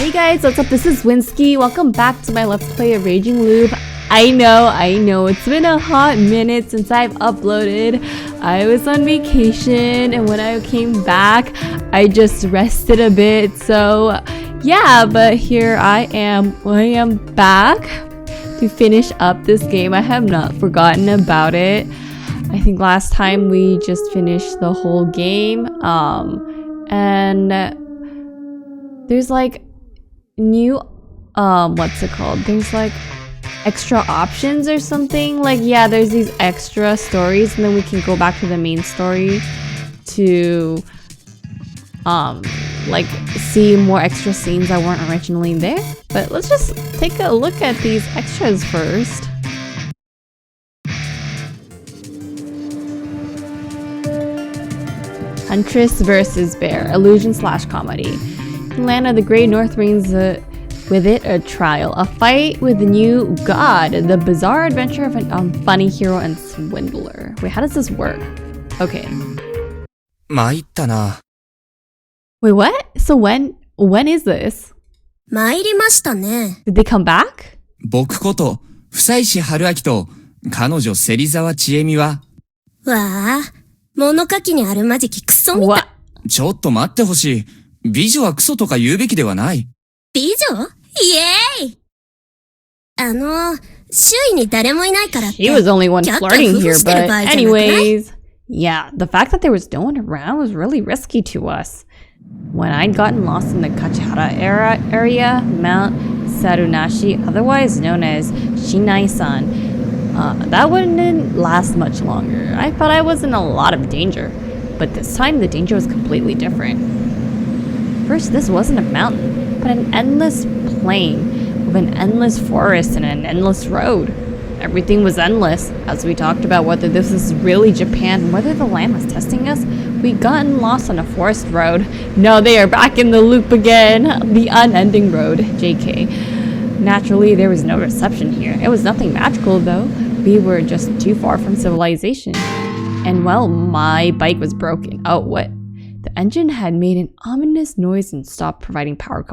Hey guys, what's up? This is Winsky. Welcome back to my Let's Play of Raging Loop. I know, it's been a hot minute since I've uploaded. I was on vacation and when I came back, I just rested a bit. So yeah, but here I am back to finish up this game. I have not forgotten about it. I think last time we just finished the whole game. And there's like new what's it called, there's like extra options or something. Like, yeah, there's these extra stories and then we can go back to the main story to like see more extra scenes that weren't originally there. But let's just take a look at these extras first. Huntress versus Bear, illusion/comedy. Land of the Great North brings with it a trial, a fight with the new god, the bizarre adventure of a funny hero and swindler. Wait, how does this work? Okay. Wait, what? So when is this? 参りましたね。 Did they come back? 僕こと、房石春明と、彼女芹沢千恵美は、わあ、物書きにあるまじきクソみたい。 What? ちょっと待ってほしい。美女はクソとか言うべきではない。美女？イエーイ！周囲に誰もいないからって。 She was only one flirting here, してる but 場合じゃなくない？ anyways. Yeah, the fact that there was no one around was really risky to us. When I'd gotten lost in the Kachihara area, Mount Sarunashi, otherwise known as Shinai-san, that wouldn't last much longer. I thought I was in a lot of danger, but this time the danger was completely different. First, this wasn't a mountain, but an endless plain with an endless forest and an endless road. Everything was endless. As we talked about whether this is really Japan and whether the land was testing us, we'd gotten lost on a forest road. No, they are back in the loop again. The unending road, JK. Naturally, there was no reception here. It was nothing magical though. We were just too far from civilization. And well, my bike was broken. Oh, what? The engine had made an ominous noise and stopped providing power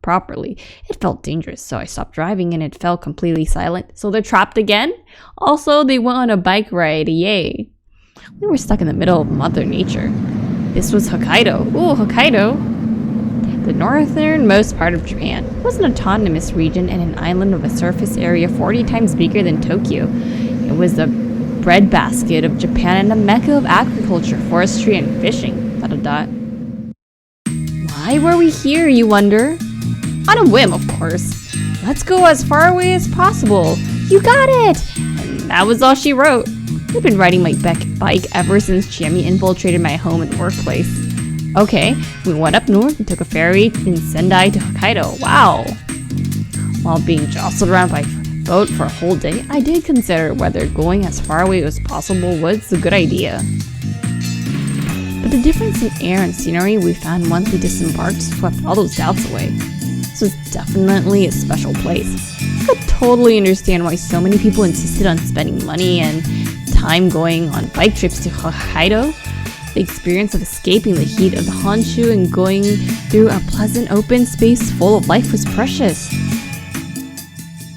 properly. It felt dangerous, so I stopped driving and it fell completely silent. So they're trapped again? Also, they went on a bike ride. Yay. We were stuck in the middle of Mother Nature. This was Hokkaido. Ooh, Hokkaido. The northernmost part of Japan. It was an autonomous region and an island with a surface area 40 times bigger than Tokyo. It was the breadbasket of Japan and a mecca of agriculture, forestry, and fishing. ... Why were we here, you wonder? On a whim, of course. Let's go as far away as possible. You got it! And that was all she wrote. I've been riding my bike ever since Chiemi infiltrated my home and workplace. Okay, we went up north and took a ferry in Sendai to Hokkaido. Wow! While being jostled around by boat for a whole day, I did consider whether going as far away as possible was a good idea. But the difference in air and scenery we found once we disembarked swept all those doubts away. This was definitely a special place. I could totally understand why so many people insisted on spending money and time going on bike trips to Hokkaido. The experience of escaping the heat of the Honshu and going through a pleasant open space full of life was precious.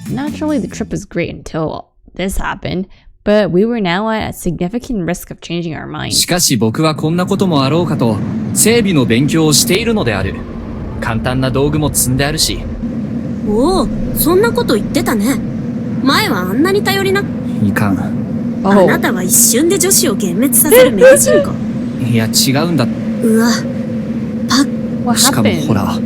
Naturally, the trip was great until this happened, but we were now at a significant risk of changing our minds. しかし僕はこんなこともあろうかと、整備の勉強をしているのである。簡単な道具も積んであるし。おお、そんなこと言ってたね。前はあんなに頼りな。いかん。あなたは一瞬で女子を幻滅させる名人か。いや、違うんだ。うわ、What しかも happened? ほら、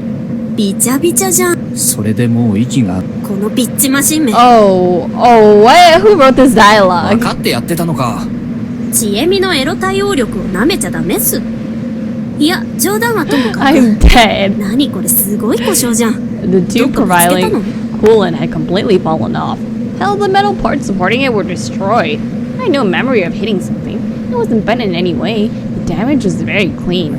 びちゃびちゃじゃん。それでもう息が。このピッチマシンめ。Oh, what? Who wrote this 分 dialogue? かってやってたのか。ちえみのエロ対応力を舐めちゃダメっす。いや、冗談はともかく。I'm dead. 何これすごい故障じゃん。 The tube どっか見つけたの？ providing coolant had completely fallen off. Hell, the metal parts supporting it were destroyed. I had no memory of hitting something. It wasn't bent in any way. The damage was very clean.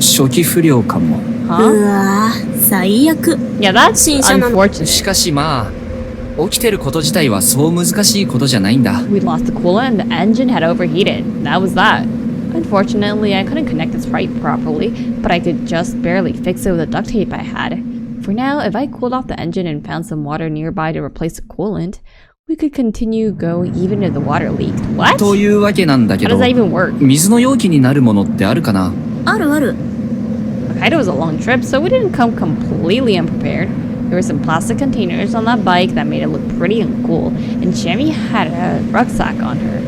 初期不良かも。う Huh? わぁ、最悪。 Yeah, that's 新車なの。 unfortunate. しかしまあ、起きてること自体はそう難しいことじゃないんだ。We lost the coolant and the engine had overheated. That was that. Unfortunately, I couldn't connect this pipe properly, but I could just barely fix it with the duct tape I had. For now, if I cooled off the engine and found some water nearby to replace the coolant, we could continue go even if the water leaked. What? というわけなんだけ How ど does that even work? 水の容器になるものってあるかな？あるある。 Hokkaido was a long trip, so we didn't come completely unprepared. There were some plastic containers on that bike that made it look pretty and cool, and Chami had a rucksack on her.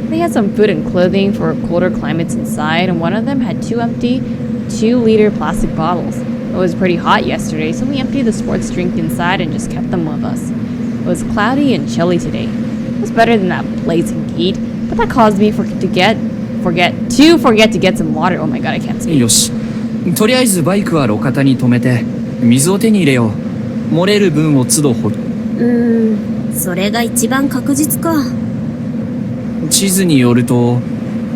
They had some food and clothing for colder climates inside, and one of them had two empty 2-liter plastic bottles. It was pretty hot yesterday, so we emptied the sports drink inside and just kept them with us. It was cloudy and chilly today. It was better than that blazing heat, but that caused me to forget to get some water. Oh my god, I can't speak. よし。とりあえずバイクは路肩に止めて、水を手に入れよう。漏れる分を都度それが一番確実か。地図によると、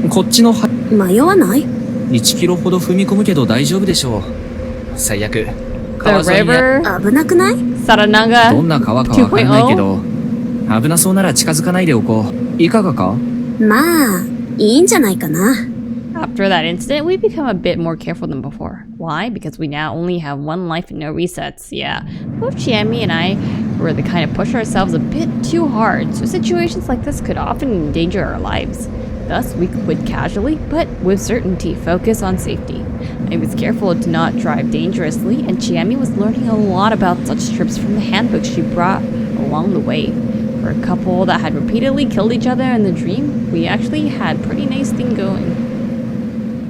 こっちの迷わない？ 1キロほど踏み込むけど大丈夫でしょう。最悪。 The 川沿いに river, 危なくない？ Saranaga どんな川かわからないけ 2.0? ど、危なそうなら近づかないでおこう。いかがか？まあ、いいんじゃないかな。After that incident, we've become a bit more careful than before. Why? Because we now only have one life and no resets. Yeah, both Chami and I were the kind of push ourselves a bit too hard, so situations like this could often endanger our lives. Thus, we would casually, but with certainty, focus on safety. I was careful to not drive dangerously, and Chami was learning a lot about such trips from the handbooks she brought along the way. For a couple that had repeatedly killed each other in the dream, we actually had a pretty nice thing going.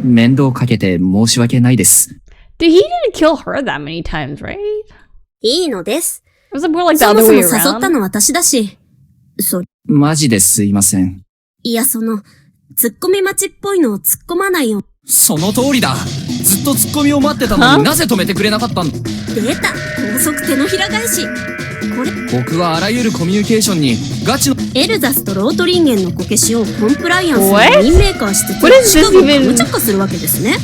面倒かけて申し訳ないです。Dude, he didn't kill her that many times, right? It いいのです。 was more like the そも other そも way 誘った around. の私だし。マジですいません。いや突っ込み待ちっぽいのを突っ込まないよ。その通りだ。ずっとツッコミを待ってたのになぜ止めてくれなかったんだ。出た高速手のひら返し。これ、僕はあらゆるコミュニケーションにガチのエルザスとロートリンゲンのこけしをコンプライアンスの What? 任命化しつ What is つ、 this しかも even? 無茶化するわけですね。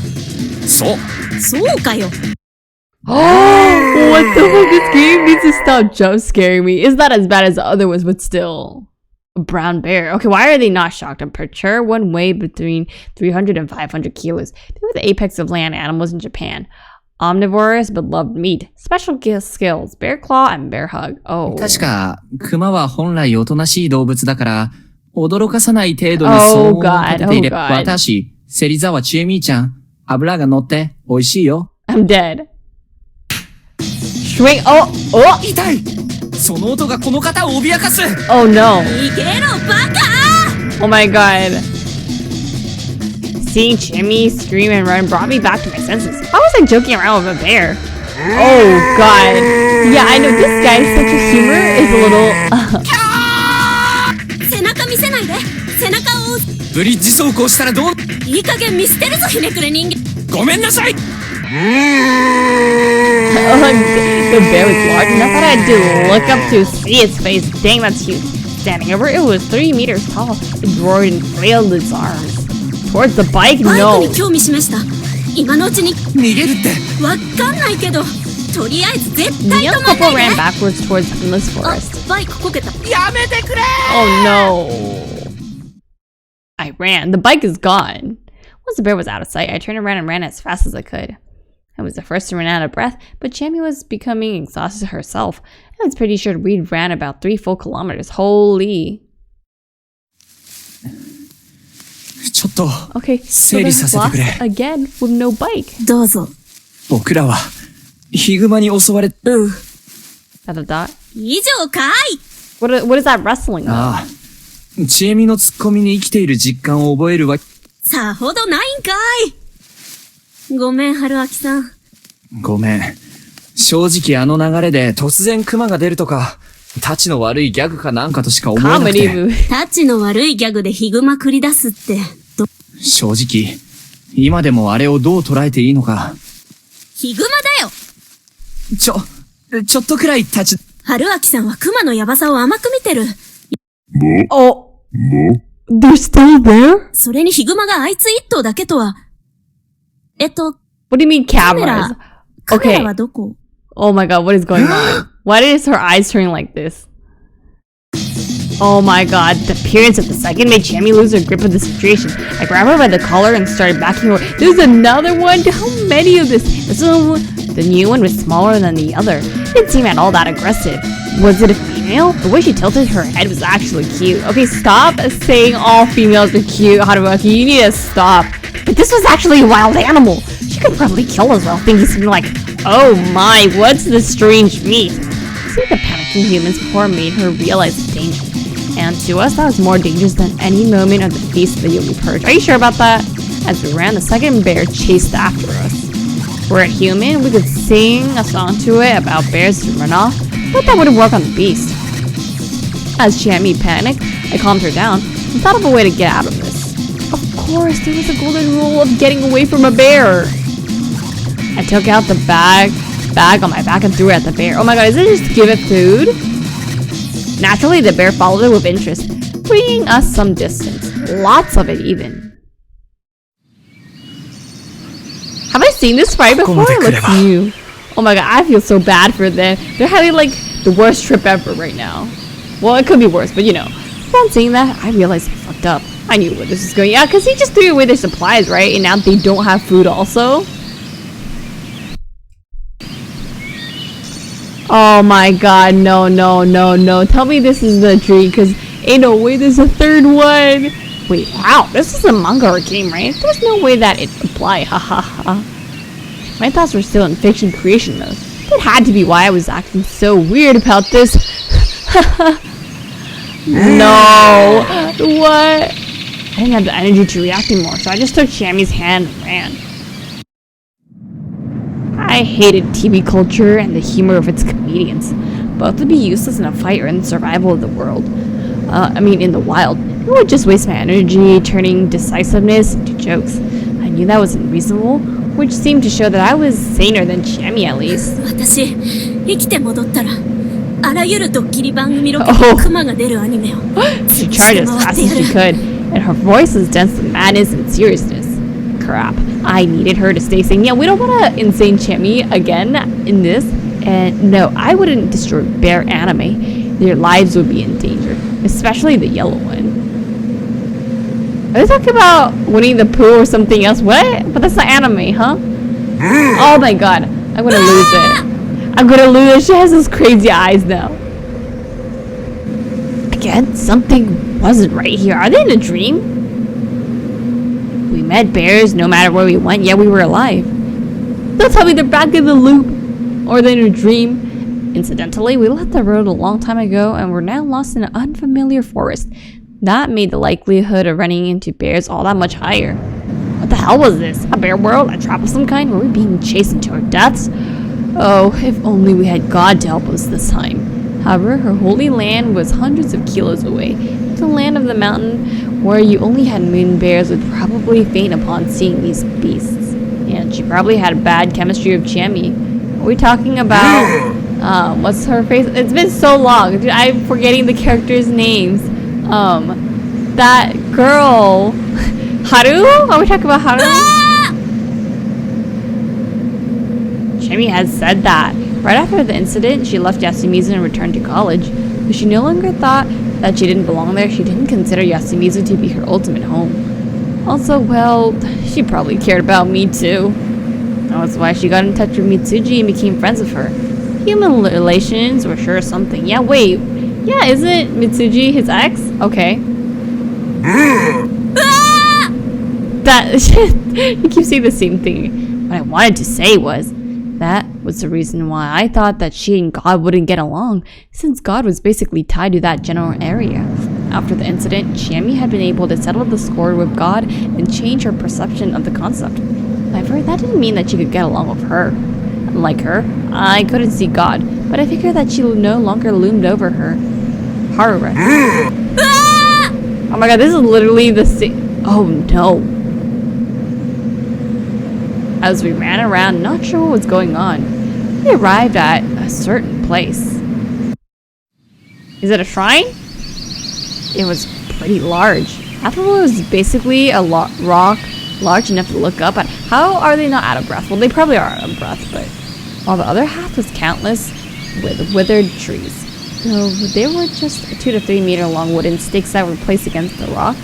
そうそうかよ。Oh, what the fuck? This game needs to stop jump scaring me. It's not as bad as the other ones, but still. A brown bear. Okay, why are they not shocked? I'm pretty sure one weighed between 300 and 500 kilos. They were the apex of land animals in Japan. Omnivorous but loved meat. Special skills. Bear claw and bear hug. Oh. 確かクマは本来おとなしい動物だから驚かさない程度に騒音を立てていれば、 Oh God. 私芹沢千恵美ちゃん油が乗って美味しいよ。 I'm dead. Shrink. Oh, oh, 痛い。その音がこの方を脅かす。 oh no. 逃げろバカ Oh my god. Seeing Jimmy scream and run brought me back to my senses. How was I joking around with a bear? Oh god. Yeah, I know this guy's sense of humor is a little... 背中見せないで背中を押すブリッジ走行したらどう？いい加減見捨てるぞひねくれ人間ごめんなさい。 the bear was large enough that I had to look up to see its face. Dang, that's huge. Standing over, it was 3 meters tall. It roared and flailed its arms. Towards the bike? バイク No. に興味示した今のうちに逃げるって。わかんないけどとりあえず絶 The 対 young 止まん couple ない ran で backwards towards the endless あ forest. バイクこけた やめてくれ。 Oh no. I ran. The bike is gone. Once the bear was out of sight, I turned around and ran as fast as I could. I was the first to run out of breath, but Chami was becoming exhausted herself. I was pretty sure we'd ran about 3 full kilometers. Holy. ちょっと Okay, so 整理 they're させてくれ。 lost again with no bike. どうぞ僕らはヒグマに襲われ。うん Dot, dot, dot. 以上かい What is that wrestling? ああ、千恵美のツッコミに生きている実感を覚えるわ。さほどないんかいごめん春明さんごめん。正直あの流れで突然クマが出るとか、タチの悪いギャグかなんかとしか思えなく Comedy て。 movie. タチの悪いギャグでヒグマ繰り出すって正直、今でもあれをどう捉えていいのか。ヒグマだよちょっとくらいタチ。春明さんはクマのヤバさを甘く見てる Oh. They're still there? それにヒグマがあいつ一頭だけとは What do you mean カメ cameras? ラカメ Okay. ラはどこ Oh my god, what is going on? Why is her eyes turning like this? Oh my god, the appearance of the second made Chammy lose her grip of the situation. I grabbed her by the collar and started backing her. There's another one? How many of this? The new one was smaller than the other. It didn't seem at all that aggressive. Was it a female? The way she tilted her head was actually cute. Okay, stop saying all females are cute, Haruaki. You need to stop. But this was actually a wild animal. She could probably kill herself, thinking something like, oh my, what's this strange meat? See, the panicking humans before made her realize the danger. And to us, that was more dangerous than any moment of the feast of the Yogi Purge. Are you sure about that? As we ran, the second bear chased after us. Were it human, we could sing a song to it about bears to run off, but that wouldn't work on the beast. As Chammy panicked, I calmed her down and thought of a way to get out of this. Of course, there was a golden rule of getting away from a bear. I took out the bag on my back and threw it at the bear. Oh my god, is it just to give it food? Naturally, the bear followed it with interest, bringing us some distance. Lots of it, even. Have I seen this fight before? It looks new. Oh my god, I feel so bad for them. They're having like the worst trip ever right now. Well, it could be worse, but you know. Upon seeing that, I realized I fucked up. I knew where this was going. Yeah, because he just threw away their supplies, right? And now they don't have food also. Oh my god, no. Tell me this is the tree, because ain't no way there's a third one. Wait, wow, this is a manga or game, right? There's no way that it applied, haha. My thoughts were still in fiction creation mode. That had to be why I was acting so weird about this. No, what? I didn't have the energy to react anymore, so I just took Chammy's hand and ran. I hated TV culture and the humor of its comedians. Both would be useless in a fight or in the survival of the world. In the wild. It would just waste my energy, turning decisiveness into jokes. I knew that wasn't reasonable, which seemed to show that I was saner than Chammy at least. 私、生きて戻ったら、あらゆるドッキリ番組ロケでクマが出るアニメを She charged as fast as she could, and her voice was dense with madness and seriousness. Crap. I needed her to stay sane. Yeah, we don't want to insane Chammy again in this. And no, I wouldn't destroy bear anime. Their lives would be in danger, especially the yellow one. Are they talking about Winnie the Pooh or something else? What? But that's not anime, huh? Oh my god. I'm gonna lose it. I'm gonna lose it. She has those crazy eyes now. Again, something wasn't right here. Are they in a dream? We met bears no matter where we went, yet we were alive. Don't tell me they're back in the loop. Or they're in a dream. Incidentally, we left the road a long time ago and we're now lost in an unfamiliar forest. That made the likelihood of running into bears all that much higher. What the hell was this? A bear world? A trap of some kind? Were we being chased into our deaths? Oh, if only we had God to help us this time. However, her holy land was hundreds of kilos away. The land of the mountain where you only had moon bears would probably faint upon seeing these beasts. And she probably had a bad chemistry of Chammy. Are we talking about, what's her face? It's been so long. Dude, I'm forgetting the characters' names. That girl. Haru? Are we talking about Haru? Chammy had said that. Right after the incident, she left Yasumizu and returned to college. But she no longer thought that she didn't belong there. She didn't consider Yasumizu to be her ultimate home. Also, well, she probably cared about me too. That's why she got in touch with Mitsuji and became friends with her. Human relations were sure something. Yeah, wait. Yeah, isn't Mitsuji his ex? Okay. That you keep saying the same thing. What I wanted to say was that was the reason why I thought that she and God wouldn't get along, since God was basically tied to that general area. After the incident, Chammy had been able to settle the score with God and change her perception of the concept. However, that didn't mean that she could get along with her. Unlike her, I couldn't see God, but I figured that she no longer loomed over her. Harura. Oh my god, this is literally the same. Oh no. As we ran around, not sure what was going on, we arrived at a certain place. Is it a shrine? It was pretty large. After all, it was basically a rock large enough to look up at. How are they not out of breath? Well, they probably are out of breath, but while the other half was countless with withered trees. Though they were just 2 to 3 meter long wooden sticks that were placed against the rock.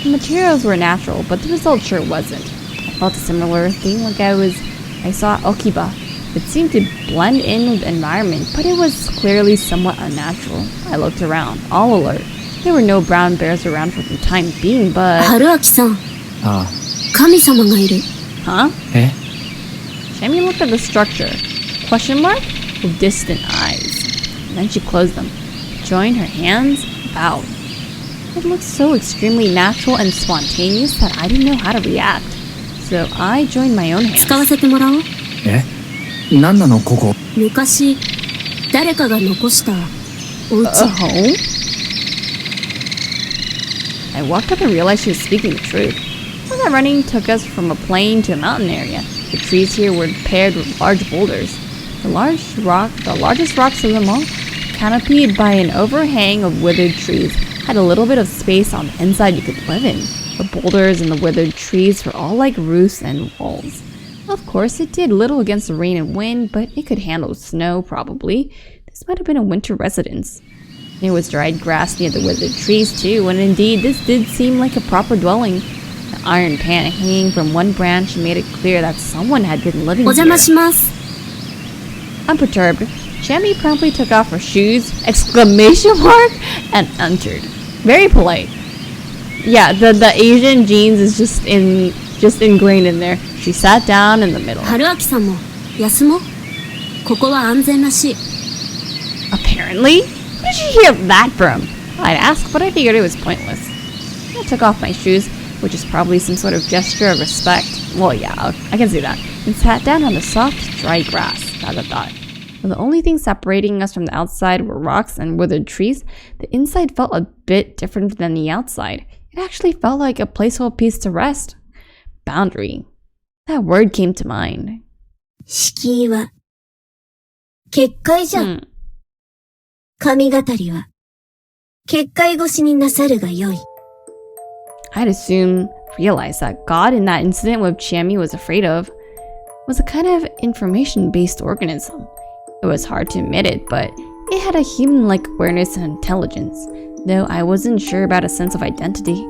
The materials were natural, but the result sure wasn't. I felt a similar thing like I saw Okiba. It seemed to blend in with the environment, but it was clearly somewhat unnatural. I looked around, all alert. There were no brown bears around for the time being, but... 春明さん、あ神様がいる。 Huh? あ。え Shami looked at the structure. Question mark? With distant eyes. And then she closed them. Joined her hands, bowed. It looked so extremely natural and spontaneous that I didn't know how to react. So I joined my own hands. 使わせてもらおう。えなんなのここ。昔、誰かが残したお家。 A home? I walked up and realized she was speaking the truth. Well, that running took us from a plain to a mountain area. The trees here were paired with large boulders. The largest rocks of them all, canopied by an overhang of withered trees, had a little bit of space on the inside you could live in. The boulders and the withered trees were all like roofs and walls. Of course, it did little against the rain and wind, but it could handle snow, probably. This might have been a winter residence. There was dried grass near the withered trees, too, and indeed, this did seem like a proper dwelling. The iron pan hanging from one branch made it clear that someone had been living お邪魔 here. します。 Unperturbed, Shami promptly took off her shoes, exclamation mark, and entered. Very polite. Yeah, the Asian genes is just ingrained in there. She sat down in the middle. 春明さんも休もう。ここは安全らしい。 Apparently? Where did you hear that from? I'd ask, but I figured it was pointless. I took off my shoes, which is probably some sort of gesture of respect. Well, yeah, I can see that. And sat down on the soft, dry grass. Not a thought. When the only thing separating us from the outside were rocks and withered trees, the inside felt a bit different than the outside. It actually felt like a place for peace to rest. Boundary. That word came to mind. 敷居は結界じゃ。 神語りは結界越しになさるがよい。 I'd realized that God in that incident with Chiemi was afraid of was a kind of information-based organism. It was hard to admit it, but it had a human-like awareness and intelligence, though I wasn't sure about a sense of identity.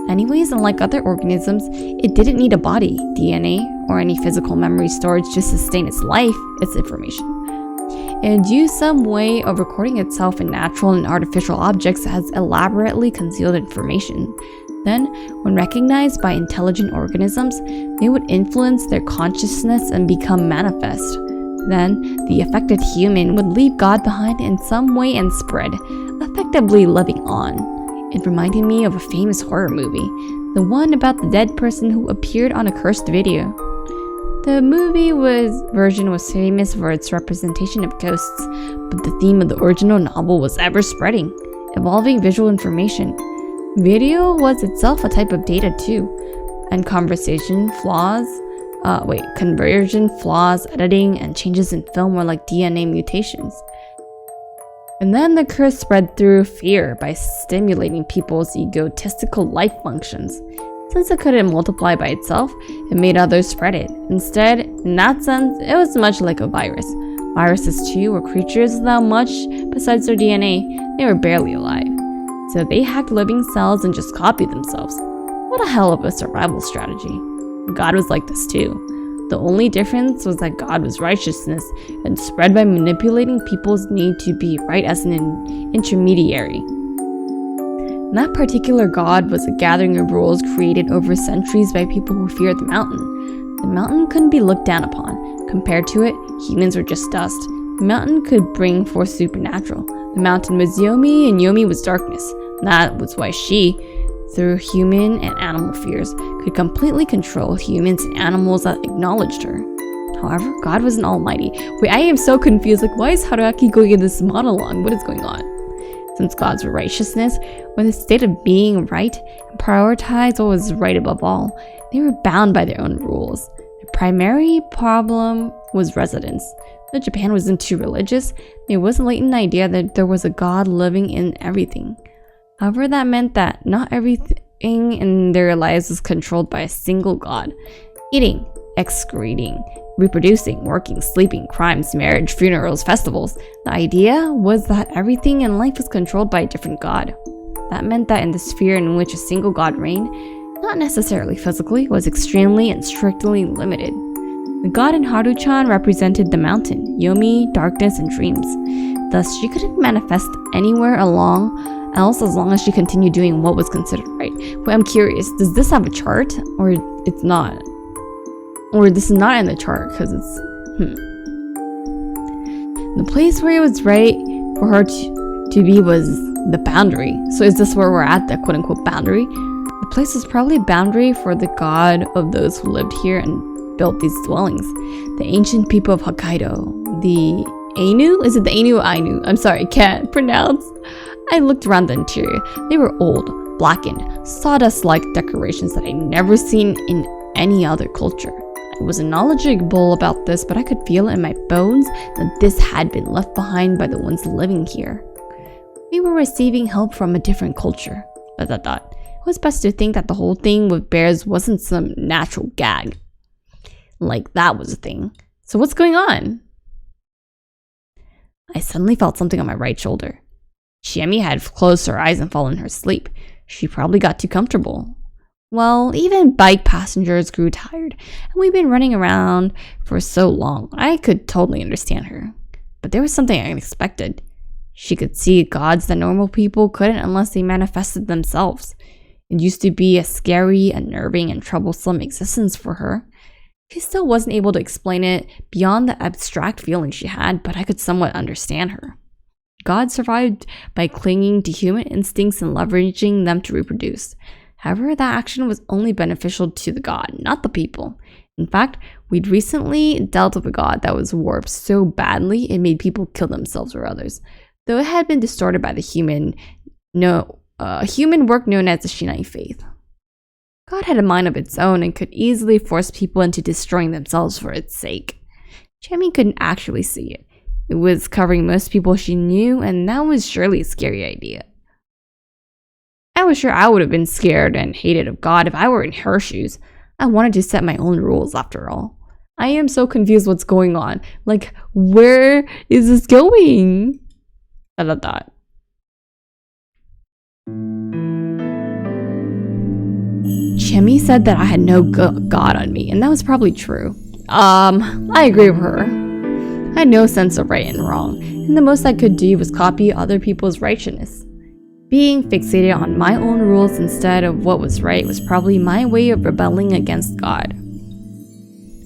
Anyways, unlike other organisms, it didn't need a body, DNA, or any physical memory storage to sustain its life, its information. It used some way of recording itself in natural and artificial objects as elaborately concealed information. Then, when recognized by intelligent organisms, they would influence their consciousness and become manifest. Then, the affected human would leave God behind in some way and spread, effectively living on. It reminded me of a famous horror movie, the one about the dead person who appeared on a cursed video. The movie version was famous for its representation of ghosts, but the theme of the original novel was ever spreading, evolving visual information. Video was itself a type of data too, and conversion flaws, editing, and changes in film were like DNA mutations. And then the curse spread through fear by stimulating people's egotistical life functions. Since it couldn't multiply by itself, it made others spread it. Instead, in that sense, it was much like a virus. Viruses too were creatures without much besides their DNA. They were barely alive. So they hacked living cells and just copied themselves. What a hell of a survival strategy. God was like this too. The only difference was that God was righteousness and spread by manipulating people's need to be right as an intermediary. And that particular God was a gathering of rules created over centuries by people who feared the mountain. The mountain couldn't be looked down upon. Compared to it, humans were just dust. The mountain could bring forth supernatural. The mountain was Yomi and Yomi was darkness. And that was why she, through human and animal fears, could completely control humans and animals that acknowledged her. However, God was an almighty. Wait, I am so confused. Like, why is Haruaki going in this monologue? What is going on? Since God's righteousness was a state of being right and prioritized what was right above all, they were bound by their own rules. The primary problem was residence. Though Japan wasn't too religious, there was a latent idea that there was a God living in everything. However, that meant that not everything in their lives was controlled by a single God. Eating, excreting, reproducing, working, sleeping, crimes, marriage, funerals, festivals. The idea was that everything in life was controlled by a different god. That meant that in the sphere in which a single god reigned, not necessarily physically, was extremely and strictly limited. The god in Haru-chan represented the mountain, Yomi, darkness, and dreams. Thus, she couldn't manifest anywhere else as long as she continued doing what was considered right. But I'm curious, does this have a chart? Or it's not? Or this is not in the chart because it's... The place where it was right for her to be was the boundary. So is this where we're at, the quote-unquote boundary? The place is probably a boundary for the god of those who lived here and built these dwellings. The ancient people of Hokkaido. The Ainu? Is it the Ainu or Ainu? I'm sorry, I can't pronounce. I looked around the interior. They were old, blackened, sawdust-like decorations that I'd never seen in any other culture. I wasn't knowledgeable about this, but I could feel it in my bones that this had been left behind by the ones living here. We were receiving help from a different culture. It was best to think that the whole thing with bears wasn't some natural gag. Like that was a thing. So what's going on? I suddenly felt something on my right shoulder. Chiemi had closed her eyes and fallen asleep. She probably got too comfortable. Well, even bike passengers grew tired, and we've been running around for so long. I could totally understand her. But there was something unexpected. She could see gods that normal people couldn't unless they manifested themselves. It used to be a scary, unnerving, and troublesome existence for her. She still wasn't able to explain it beyond the abstract feeling she had, but I could somewhat understand her. God survived by clinging to human instincts and leveraging them to reproduce. However, that action was only beneficial to the god, not the people. In fact, we'd recently dealt with a god that was warped so badly it made people kill themselves or others, though it had been distorted by the human work known as the Shinai faith. God had a mind of its own and could easily force people into destroying themselves for its sake. Chiemi couldn't actually see it. It was covering most people she knew, and that was surely a scary idea. I was sure I would have been scared and hated of God if I were in her shoes. I wanted to set my own rules after all. I am so confused what's going on. Like, where is this going? Chiemi said that I had no God on me, and that was probably true. I agree with her. I had no sense of right and wrong, and the most I could do was copy other people's righteousness. Being fixated on my own rules instead of what was right was probably my way of rebelling against God.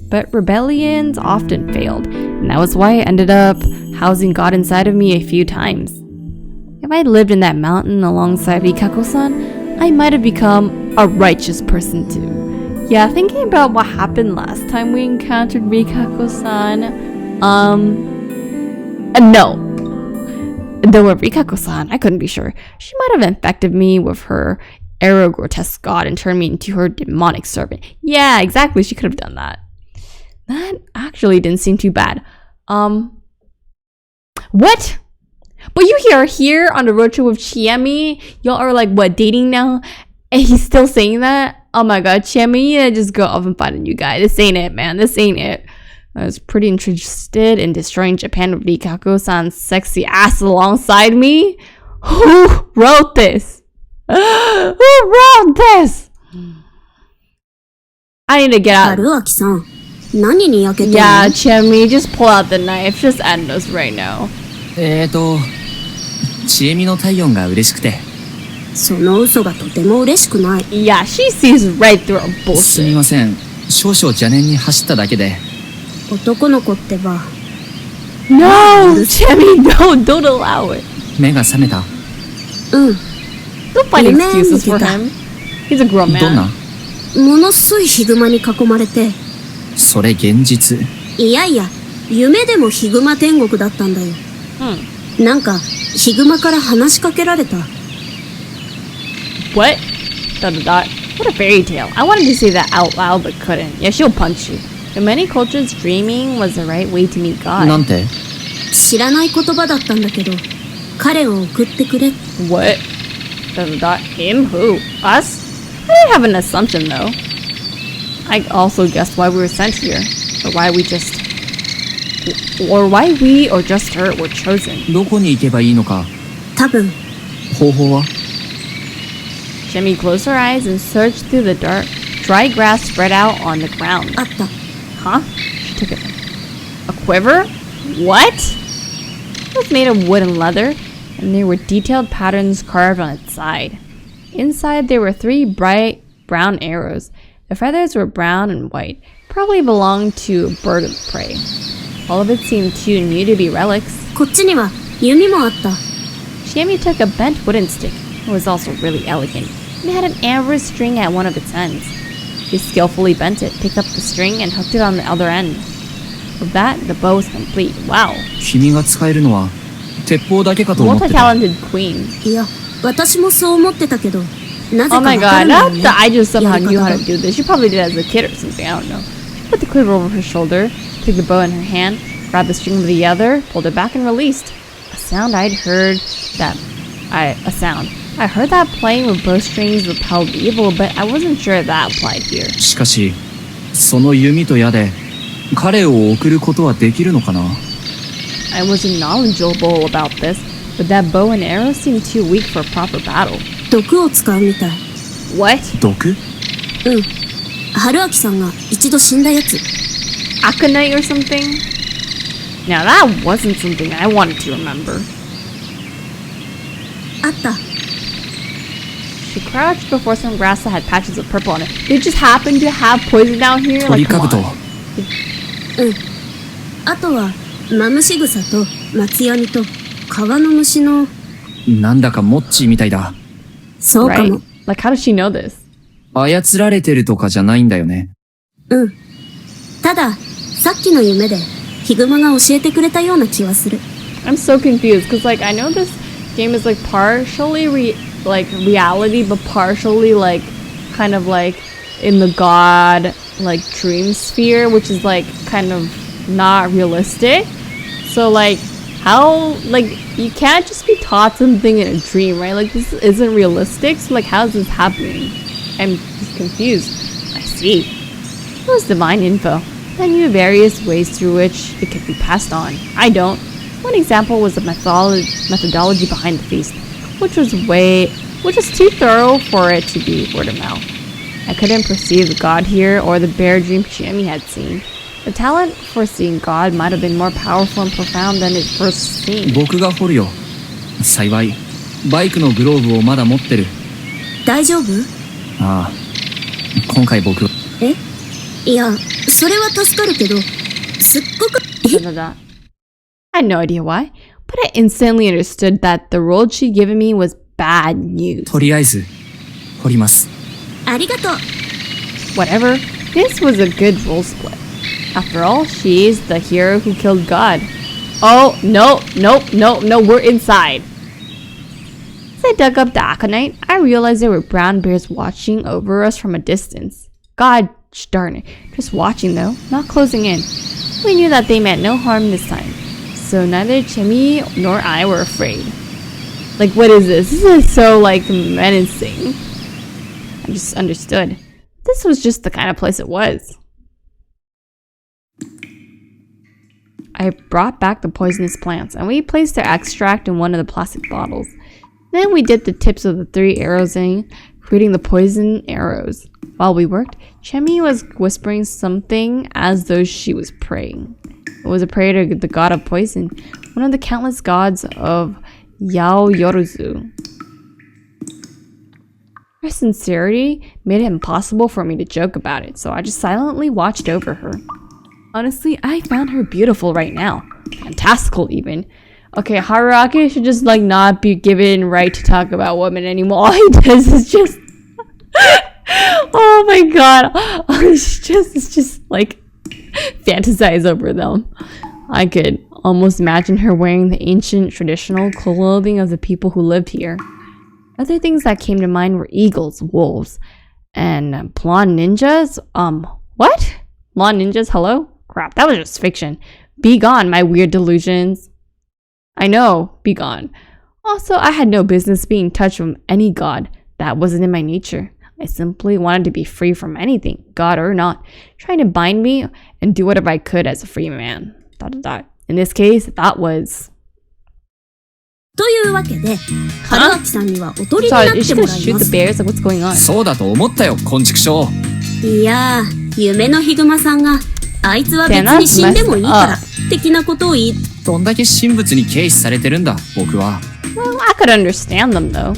But rebellions often failed, and that was why I ended up housing God inside of me a few times. If I lived in that mountain alongside Rikako-san, I might have become a righteous person too. Yeah, thinking about what happened last time we encountered Rikako-san, no. Though with Rikako-san, I couldn't be sure. She might have infected me with her arrow-grotesque god and turned me into her demonic servant. Yeah, exactly, she could have done that. That actually didn't seem too bad. What? But you are here on the road trip with Chiemi? Y'all are like, what, dating now? And he's still saying that? Oh my god, Chiemi, you just go off and find a new guy. This ain't it, man. This ain't it. I was pretty interested in destroying Japan with Rikako-san's sexy ass alongside me. Who wrote this? Who wrote this? I need to get out. Yeah, Chiemi, just pull out the knife. Just end us right now. ちえみの体温が嬉しくて。その嘘がとても嬉しくない。Yeah, she sees right through a bullshit. すみません。少々邪念に走っただけで。男の子ってば。No, Chiemi, no, don't allow it. 目が覚めた。うん。Don't find excuses for him. He's a grown man. どんな？ものすごいヒグマに囲まれて。それ現実。いやいや、夢でもヒグマ天国だったんだよ。なんかヒグマから話しかけられた。What? What a fairy tale. I wanted to say that out loud but couldn't. Yeah, she'll punch you. In many cultures, dreaming was the right way to meet God. なんて？知らない言葉だったんだけど、彼を送ってくれ。What? Him? Who? Us? I didn't have an assumption though. I also guessed why we were sent here. Or why we or just her were chosen. どこに行けばいいのか、多分、方法は？ Jimmy closed her eyes and searched through the dark, dry grass spread out on the ground. あった。 Huh? She took a quiver? What? It was made of wood and leather, and there were detailed patterns carved on its side. Inside there were 3 bright brown arrows. The feathers were brown and white, probably belonged to a bird of prey. All of it seemed too new to be relics. こっちには弓もあった。Shami took a bent wooden stick. It was also really elegant. It had an amber string at one of its ends. She skillfully bent it, picked up the string, and hooked it on the other end. With that, the bow was complete. Wow. 君が使えるのは鉄砲だけかと思ってた。 Multi-talented queen. いや、私もそう思ってたけど、なぜか Oh my わか god, るのよ not ね。 that I just somehow やり knew 方 how が to do this. She probably did it as a kid or something, I don't know. She put the quiver over her shoulder, took the bow in her hand, grabbed the string with the other, pulled it back and released. I heard that playing with bowstrings repelled evil, but I wasn't sure that applied here. しかし、その弓と矢で彼を送ることはできるのかな？ I wasn't knowledgeable about this, but that bow and arrow seemed too weak for a proper battle. 毒を使うみたい。 What? 毒？うん。春明さんが一度死んだやつ。 Aconite or something? Now that wasn't something I wanted to remember. あった。 She crouched before some grass that had patches of purple on it. They just happened to have poison down here? 鳥 Like, come 兜。 on. あとは、マムシグサと松ヤニと川の虫の、なんだかモッチーみたいだ。そうか Right? も。 Like, how does she know this? 操られてるとかじゃないんだよね。うん。ただ、さっきの夢で、ヒグマが教えてくれたような気はする。 I'm so confused because, like, I know this game is, like, partially, reality, but partially, like, kind of, like, in the god, like, dream sphere, which is, like, kind of not realistic. So, like, how, like, you can't just be taught something in a dream, right? Like, this isn't realistic, so, like, how is this happening? I'm just confused. I see. It was divine info. I knew various ways through which it could be passed on. I don't. One example was the methodology behind the feast, which was too thorough for it to be word of mouth. I couldn't perceive the god here or the bear dream Chiemi had seen. The talent for seeing God might have been more powerful and profound than it first seemed. 僕が掘るよ。幸い、バイクのグローブをまだ持ってる。大丈夫？ああ、今回僕は。え？いや、それは助かるけど、すっごく、I had no idea why, but I instantly understood that the role she'd given me was bad news. とりあえず、掘ります。ありがとう。 Whatever, this was a good role split. After all, she is the hero who killed God. Oh, no, we're inside. As I dug up the aconite, I realized there were brown bears watching over us from a distance. God darn it, just watching though, not closing in. We knew that they meant no harm this time, so neither Chemi nor I were afraid. Like, what is this? This is so, like, menacing. I just understood. This was just the kind of place it was. I brought back the poisonous plants, and we placed their extract in one of the plastic bottles. Then we dipped the tips of the 3 arrows in, creating the poison arrows. While we worked, Chemi was whispering something as though she was praying. It was a prayer to the god of poison, one of the countless gods of Yao Yoruzu. Her sincerity made it impossible for me to joke about it, so I just silently watched over her. Honestly, I found her beautiful right now. Fantastical, even. Okay, Haruaki should just, like, not be given right to talk about women anymore. All he does is just... oh my god. It's just, like, fantasize over them. I could almost imagine her wearing the ancient traditional clothing of the people who lived here. Other things that came to mind were eagles, wolves, and blonde ninjas. What? Blonde ninjas, hello? Crap, that was just fiction. Be gone, my weird delusions. I know, be gone. Also, I had no business being touched from any god. That wasn't in my nature. I simply wanted to be free from anything, God or not, trying to bind me and do whatever I could as a free man. ... In this case, that was... というわけで、春脇さんにはおとりにな Sorry, っ is て she も gonna らい shoot ま the す。 bears? Like, what's going on? そうだと思ったよ、昆虫症。いやー、夢のヒグマさんが、あいつは別に死んでもいいから、的なことを言い、どんだけ神仏に軽視されてるんだ、僕は。Well, I could understand them though.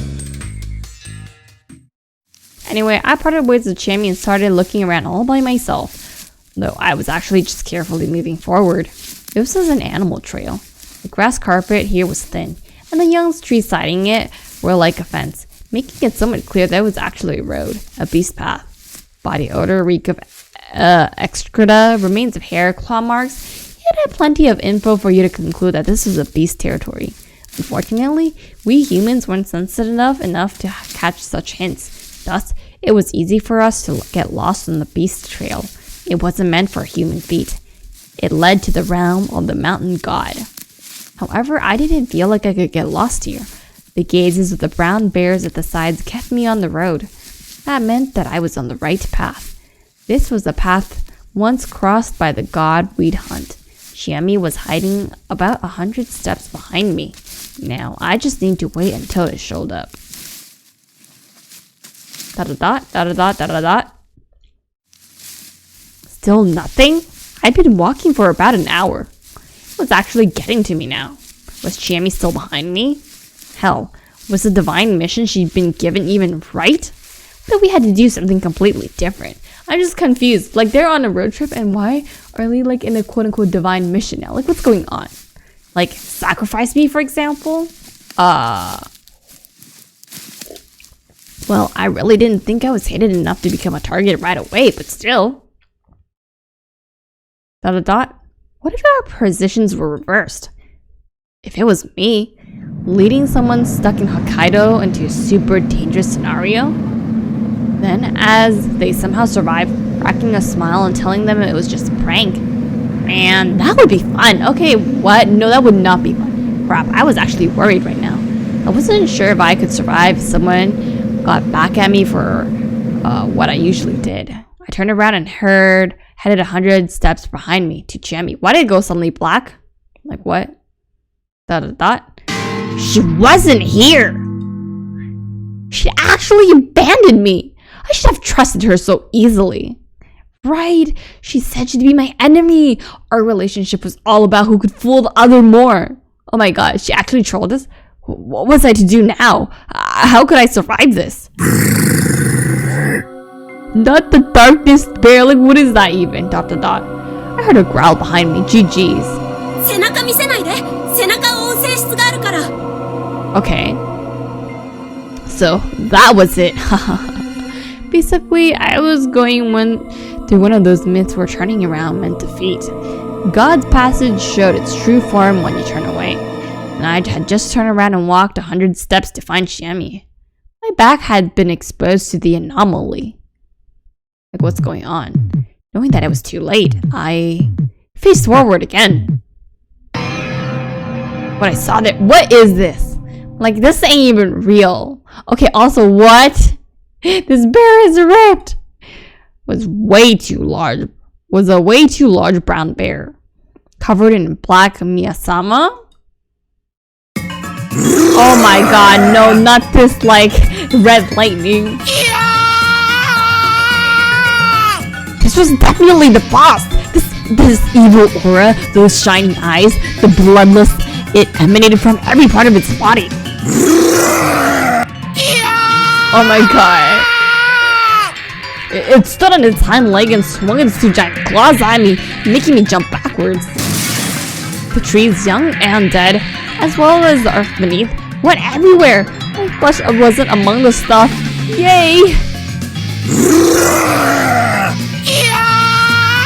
Anyway, I parted ways with Chammy and started looking around all by myself, though I was actually just carefully moving forward. This was an animal trail. The grass carpet here was thin, and the young trees siding it were like a fence, making it somewhat clear that it was actually a road, a beast path. Body odor, reek of excreta, remains of hair, claw marks. It had plenty of info for you to conclude that this was a beast territory. Unfortunately, we humans weren't sensitive enough to catch such hints. Thus, it was easy for us to get lost on the beast trail. It wasn't meant for human feet. It led to the realm of the mountain god. However, I didn't feel like I could get lost here. The gazes of the brown bears at the sides kept me on the road. That meant that I was on the right path. This was the path once crossed by the god we'd hunt. Chiemi was hiding about 100 steps behind me. Now, I just need to wait until it showed up. Da-da-dot, da-da-dot, da-da-dot. Still nothing? I'd been walking for about an hour. It was actually getting to me now. Was Chiemi still behind me? Hell, was the divine mission she'd been given even right? But we had to do something completely different. I'm just confused. Like, they're on a road trip, and why are they, like, in a quote-unquote divine mission now? Like, what's going on? Like, sacrifice me, for example? Well, I really didn't think I was hated enough to become a target right away, but still. Dot. What if our positions were reversed? If it was me, leading someone stuck in Hokkaido into a super dangerous scenario? Then, as they somehow survived, cracking a smile and telling them it was just a prank. Man, that would be fun. Okay, what? No, that would not be fun. Crap, I was actually worried right now. I wasn't sure if I could survive if someone got back at me for what I usually did. I turned around and headed 100 steps behind me to Chiemi. Why did it go suddenly black? Like what? Dot. She wasn't here! She actually abandoned me! I should have trusted her so easily. Right, she said she'd be my enemy. Our relationship was all about who could fool the other more. Oh my god, she actually trolled us? What was I to do now? How could I survive this? Not the darkness bear, like what is that even? Dot. I heard a growl behind me, GG's. Okay. So, that was it. Basically, I was going through one of those myths where turning around meant defeat. God's passage showed its true form when you turn away. And I had just turned around and walked 100 steps to find Chiemi. My back had been exposed to the anomaly. Like, what's going on? Knowing that it was too late, I faced forward again. What I saw there, what is this? Like, this ain't even real. Okay, also, what? This bear is ripped. Was a way too large brown bear. Covered in black miyasama? Oh my god, no, not this, like, red lightning. This was definitely the boss. This evil aura, those shining eyes, the bloodlust, it emanated from every part of its body. Oh my god. It stood on its hind leg and swung its two giant claws at me, making me jump backwards. The trees, young and dead, as well as the earth beneath, went everywhere. My flesh wasn't among the stuff. Yay!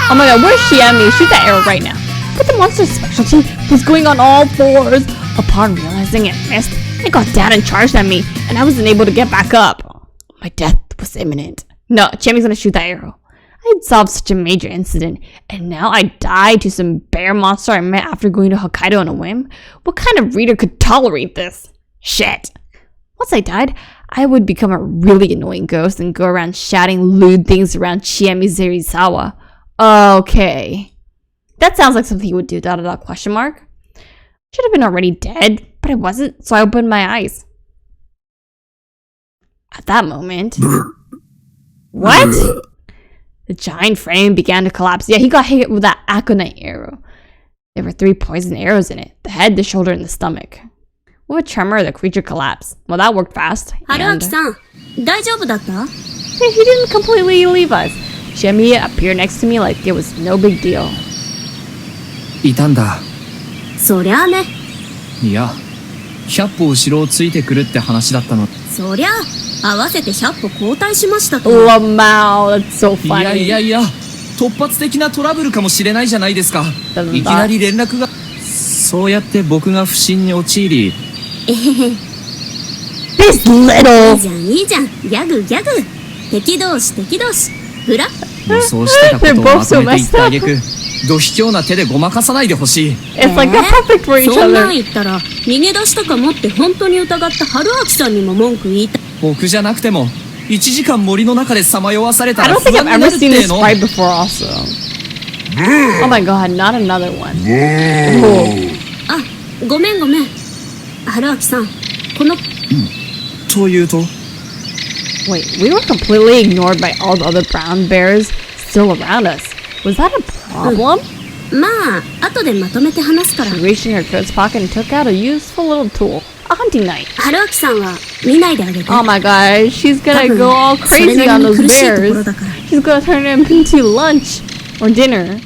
Oh my god, where's Chiemi? Shoot that arrow right now. But the monster's specialty was going on all fours. Upon realizing it missed, it got down and charged at me, and I wasn't able to get back up. My death was imminent. No, Chiemi's gonna shoot that arrow. I'd solved such a major incident, and now I died to some bear monster I met after going to Hokkaido on a whim? What kind of reader could tolerate this? Shit. Once I died, I would become a really annoying ghost and go around shouting lewd things around Chiemizerizawa. Okay. That sounds like something you would do, question mark. Should have been already dead, but I wasn't, so I opened my eyes. At that moment... What? The giant frame began to collapse. Yeah, he got hit with that aconite arrow. There were 3 poison arrows in it. The head, the shoulder, and the stomach. With a tremor, the creature collapsed. Well, that worked fast. Haruaki-san, 大丈夫だった? Yeah, he didn't completely leave us. Chimiya appeared next to me like it was no big deal. いたんだ。そりゃあね。いや、100歩後ろをついてくるって話だったの。そりゃあ、合わせて100歩交代しましたと。Lamau, that's so funny. いや、突発的なトラブルかもしれないじゃないですか。いきなり連絡が。そうやって僕が不審に陥り。This little! いいじゃん。ギャグ。敵同士。フラッ。予想してたことをまとめて言ってあげく。ど卑怯な手でごまかさないでほしい。It's like they're perfect for each other. そんなん言ったら、逃げ出したかもって本当に疑った春明さんにも文句言いたい。僕じゃなくても、1時間森の中でさまよわされた I ら don't 不 think 安 I've にな ever るっ seen て this の。 sprite before also. Oh my god, not another one. あ、ごめん。春明さん、この。というと Wait, we were completely ignored by all the other brown bears still around us. Was that a problem? まあ、後でまとめて話すから。 She reached in her coat's pocket and took out a useful little tool. A hunting knife. 春明さんは見ないであげて。 Oh my god, she's gonna go all それ crazy な on りに those 苦しいところ bears. だから。 She's gonna turn them into lunch or dinner.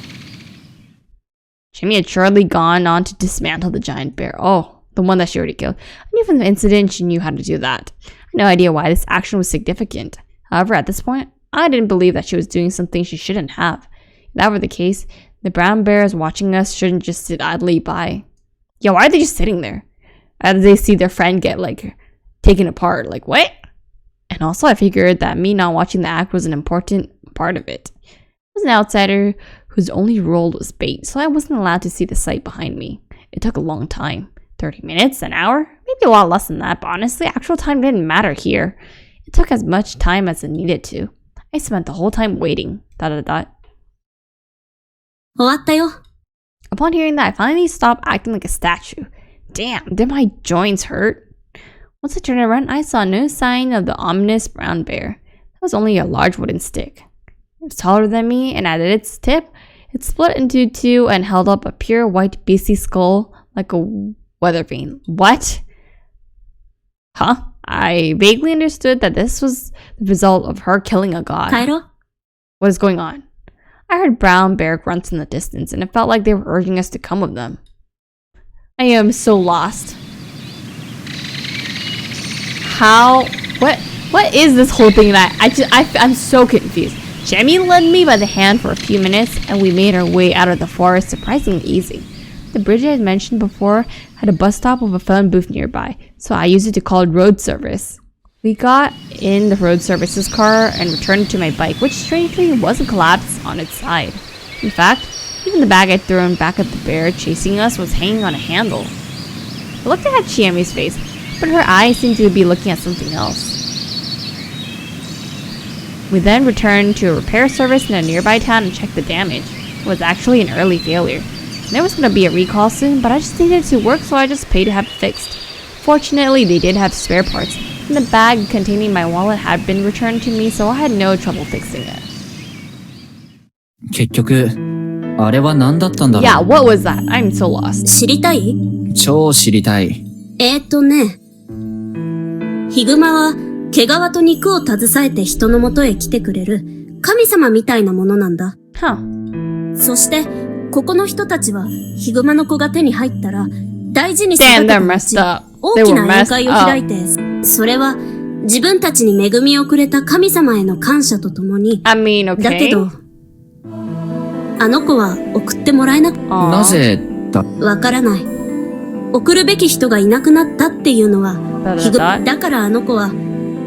Jimmy had surely gone on to dismantle the giant bear. Oh, the one that she already killed. I knew from the incident she knew how to do that. I had no idea why this action was significant. However, at this point, I didn't believe that she was doing something she shouldn't have. If that were the case, the brown bears watching us shouldn't just sit idly by. Yeah, why are they just sitting there? As they see their friend get, taken apart. Like, what? And also, I figured that me not watching the act was an important part of it. I was an outsider whose only role was bait, so I wasn't allowed to see the sight behind me. It took a long time. 30 minutes? An hour? Maybe a lot less than that, but honestly, actual time didn't matter here. It took as much time as it needed to. I spent the whole time waiting. ... 終わったよ。 Upon hearing that, I finally stopped acting like a statue. Damn, did my joints hurt? Once I turned around, I saw no sign of the ominous brown bear. That was only a large wooden stick. It was taller than me, and at its tip, it split into 2 and held up a pure white beastly skull like a weather vane. What? Huh? I vaguely understood that this was the result of her killing a god. 帰ろう。 What is going on? I heard brown bear grunts in the distance, and it felt like they were urging us to come with them. I am so lost. How? What is this whole thing that I'm so confused. Jamie led me by the hand for a few minutes, and we made our way out of the forest surprisingly easy. The bridge I had mentioned before had a bus stop with a phone booth nearby, so I used it to call road service. We got in the road services car and returned to my bike, which strangely wasn't collapsed on its side. In fact, even the bag I'd thrown back at the bear chasing us was hanging on a handle. I looked at Chiami's face, but her eyes seemed to be looking at something else. We then returned to a repair service in a nearby town and checked the damage. It was actually an early failure. There was going to be a recall soon, but I just needed it to work, so I just paid to have it fixed. Fortunately, they did have spare parts, and the bag containing my wallet had been returned to me, so I had no trouble fixing it. 結局、あれは何だったんだろう。 Yeah, what was that? I'm so lost. 知りたい？超知りたい。ね。ヒグマは、毛皮と肉を携えて人の元へ来てくれる神様みたいなものなんだ。Huh. そして、ここの人たちは、ヒグマの子が手に入ったら、大事に育 Damn, て they're た messed 後、 up. 大 They き were な宴 messed 会を開いて、それは、自分たちに恵みをくれた神様への感謝とともに、 I mean, だけ okay. ど、あの子は送ってもらえなく、 Aw. なぜだ。わからない。送るべき人がいなくなったっていうのは、だからあの子は、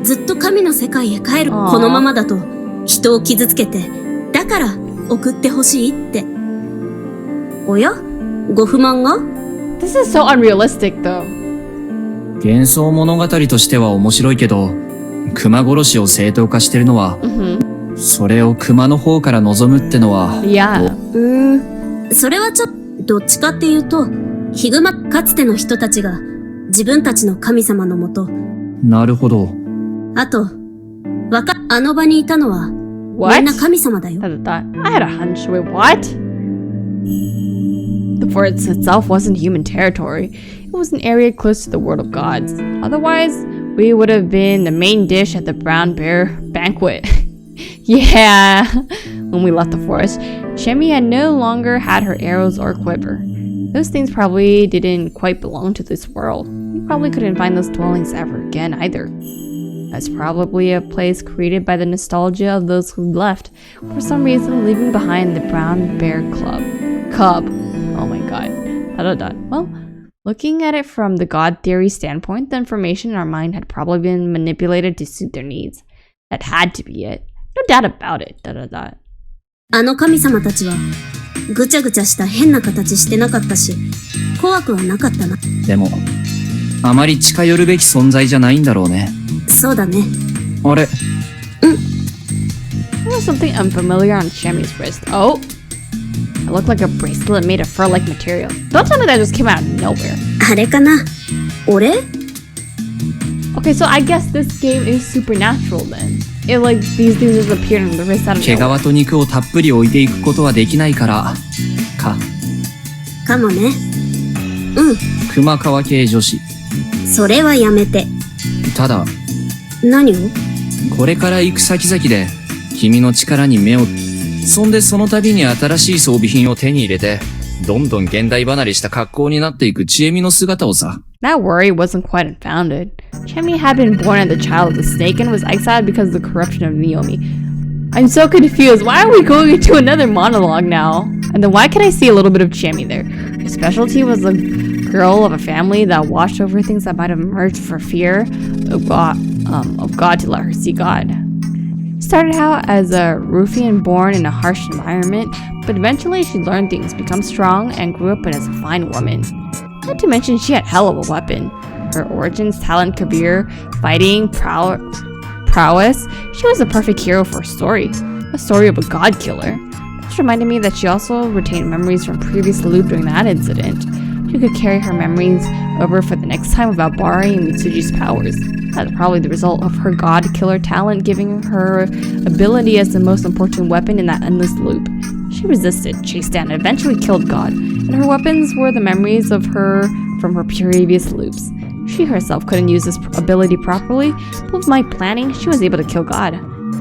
ずっと神の世界へ帰る。このままだと、人を傷つけて、だから送ってほしいって。おや？ご不満が？ This is so unrealistic, though. 幻想物語としては面白いけど、熊殺しを正当化してるのは、それを熊の方から望むってのは、Yeah. それはどっちかっていうと、ヒグマかつての人たちが自分たちの神様のもと。なるほど。あと、あの場にいたのは、みんな神様だよ。I had a hunch. Wait, what? The forest itself wasn't human territory. It was an area close to the world of gods. Otherwise, we would have been the main dish at the Brown Bear banquet. Yeah. When we left the forest, Shemi had no longer had her arrows or quiver. Those things probably didn't quite belong to this world. We probably couldn't find those dwellings ever again either. That's probably a place created by the nostalgia of those who left, for some reason leaving behind the Brown Bear Cub. Oh my god. Well, looking at it from the god theory standpoint, the information in our mind had probably been manipulated to suit their needs. That had to be it. No doubt about it. あの神様たちは、ぐちゃぐちゃした変な形してなかったし、怖くはなかったな。でも、あまり近寄るべき存在じゃないんだろうね。そうだね。あれ？ There was something unfamiliar on Shemi's wrist. Oh! It looked like a bracelet made of fur-like material. Don't tell me that just came out of nowhere. あれかな？俺？ Okay, so I guess this game is supernatural then. It like these things just appeared on the wrist out of 毛 nowhere. 皮と肉をたっぷり置いていくことはできないから、かもね。熊皮系女子。それはやめて。ただ、何を？これから行く先々で、君の力に目を、そんでその度に新しい装備品を手に入れて、どんどん現代離れした格好になっていくちえみの姿をさ。That worry wasn't quite unfounded. Chemi had been born as the child of the snake and was exiled because of the corruption of Naomi. I'm so confused. Why are we going into another monologue now? And then why can I see a little bit of Chemi there? Her specialty was a girl of a family that watched over things that might have emerged for fear of God to let her see God. Started out as a ruffian born in a harsh environment, but eventually she learned things, became strong, and grew up as a fine woman. Not to mention she had hell of a weapon. Her origins, talent, career, fighting, prowess, she was the perfect hero for a story of a god killer. This reminded me that she also retained memories from previous loop during that incident. She could carry her memories over for the next time without borrowing Mitsuji's powers. That's probably the result of her god killer talent giving her ability as the most important weapon in that endless loop. She resisted, chased down, and eventually killed God, and her weapons were the memories of her from her previous loops. She herself couldn't use this ability properly, but with my planning, she was able to kill God.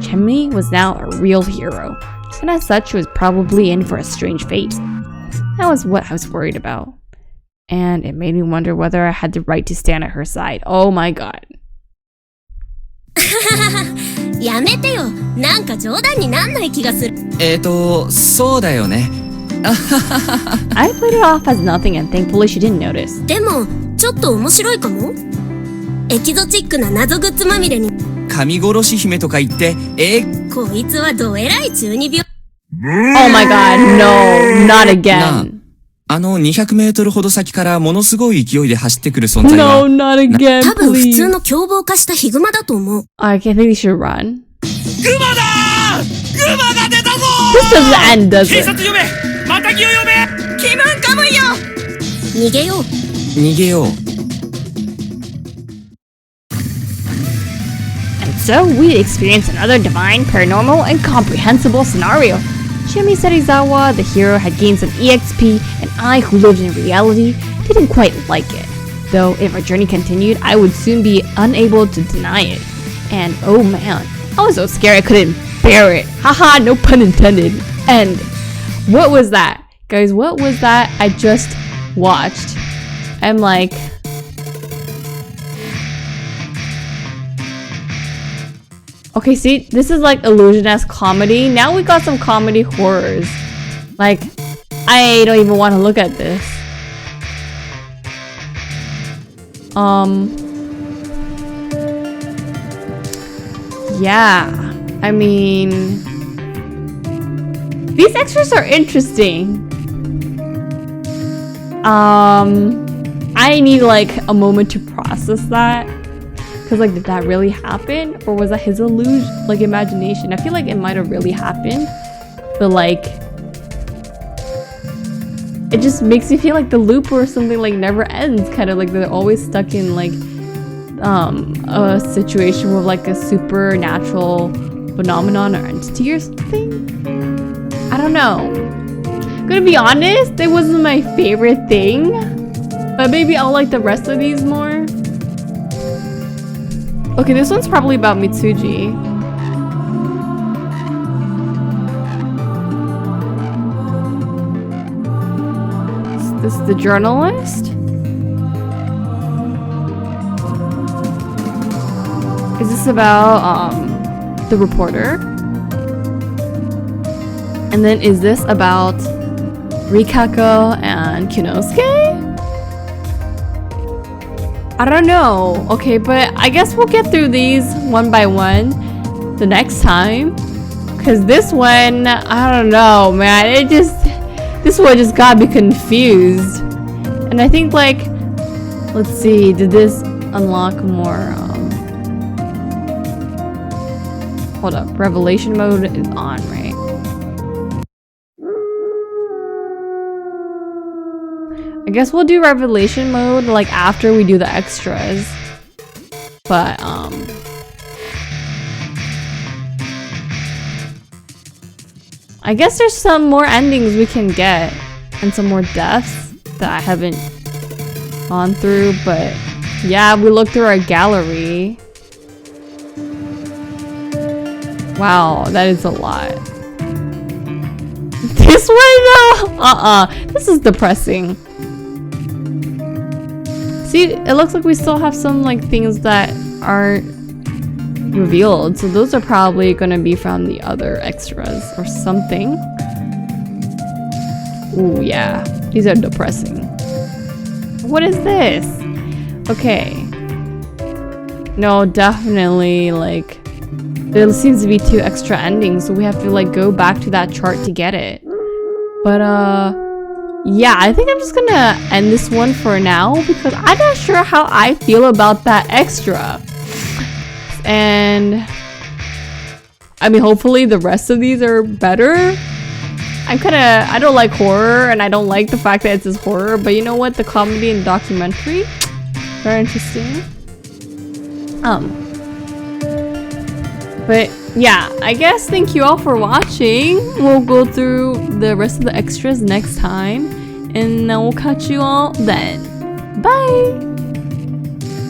Chemi was now a real hero, and as such, she was probably in for a strange fate. That was what I was worried about. And it made me wonder whether I had the right to stand at her side. Oh my god. やめてよ。なんか冗談になんない気がする。そうだよね。I played it off as nothing and thankfully she didn't notice. でも、ちょっと面白いかも。エキゾチックな謎グッズまみれに。神殺し姫とか言って、こいつはどえらい中二病。Oh my god, no, not again. 200メートルほど先からものすごい勢いで走ってくる存在は。No, not again, 多分普 please. 通の凶暴化したヒグマだと思う。I think we should run. 熊だー！熊が出たぞー！ This doesn't end, does 警 it? 察呼べ！マタギを呼べ！気分かむよ！逃げよう。逃げよう。And so we experience another divine, paranormal, and comprehensible scenario. Shimi Serizawa, the hero, had gained some EXP, and I, who lived in reality, didn't quite like it. Though, if our journey continued, I would soon be unable to deny it. And oh man, I was so scared I couldn't bear it. Haha, no pun intended. And what was that? Guys, what was that I just watched? I'm like... Okay, see, this is like illusion-esque comedy. Now we got some comedy horrors. Like, I don't even want to look at this. Yeah, I mean, these extras are interesting. I need like a moment to process that. Because like, did that really happen? Or was that his illusion, like imagination? I feel like it might have really happened, but like, it just makes me feel like the loop or something like never ends. Kind of like they're always stuck in like a situation with like a supernatural phenomenon or entity or something. I don't know. Gonna be honest, it wasn't my favorite thing, but maybe I'll like the rest of these more. Okay, this one's probably about Mitsuji. Is this the journalist? Is this about the reporter? And then is this about Rikako and Kinosuke? I don't know. Okay, but I guess we'll get through these one by one the next time. Cause this one, I don't know, man. This one just got me confused. And I think like, let's see, did this unlock more? Hold up, revelation mode is on, right? I guess we'll do revelation mode like after we do the extras. But I guess there's some more endings we can get and some more deaths that I haven't gone through, but yeah, we looked through our gallery. Wow, that is a lot. This one though? This is depressing. See, it looks like we still have some like things that aren't revealed. So those are probably gonna be from the other extras or something. Ooh, yeah. These are depressing. What is this? Okay. No, definitely like there seems to be 2 extra endings, so we have to like go back to that chart to get it. But yeah, I think I'm just gonna end this one for now because I'm not sure how I feel about that extra. And I mean, hopefully the rest of these are better. I don't like horror and I don't like the fact that it's just horror, but you know what? The comedy and documentary, very interesting. But yeah, I guess thank you all for watching. We'll go through the rest of the extras next time, and then we'll catch you all then. Bye!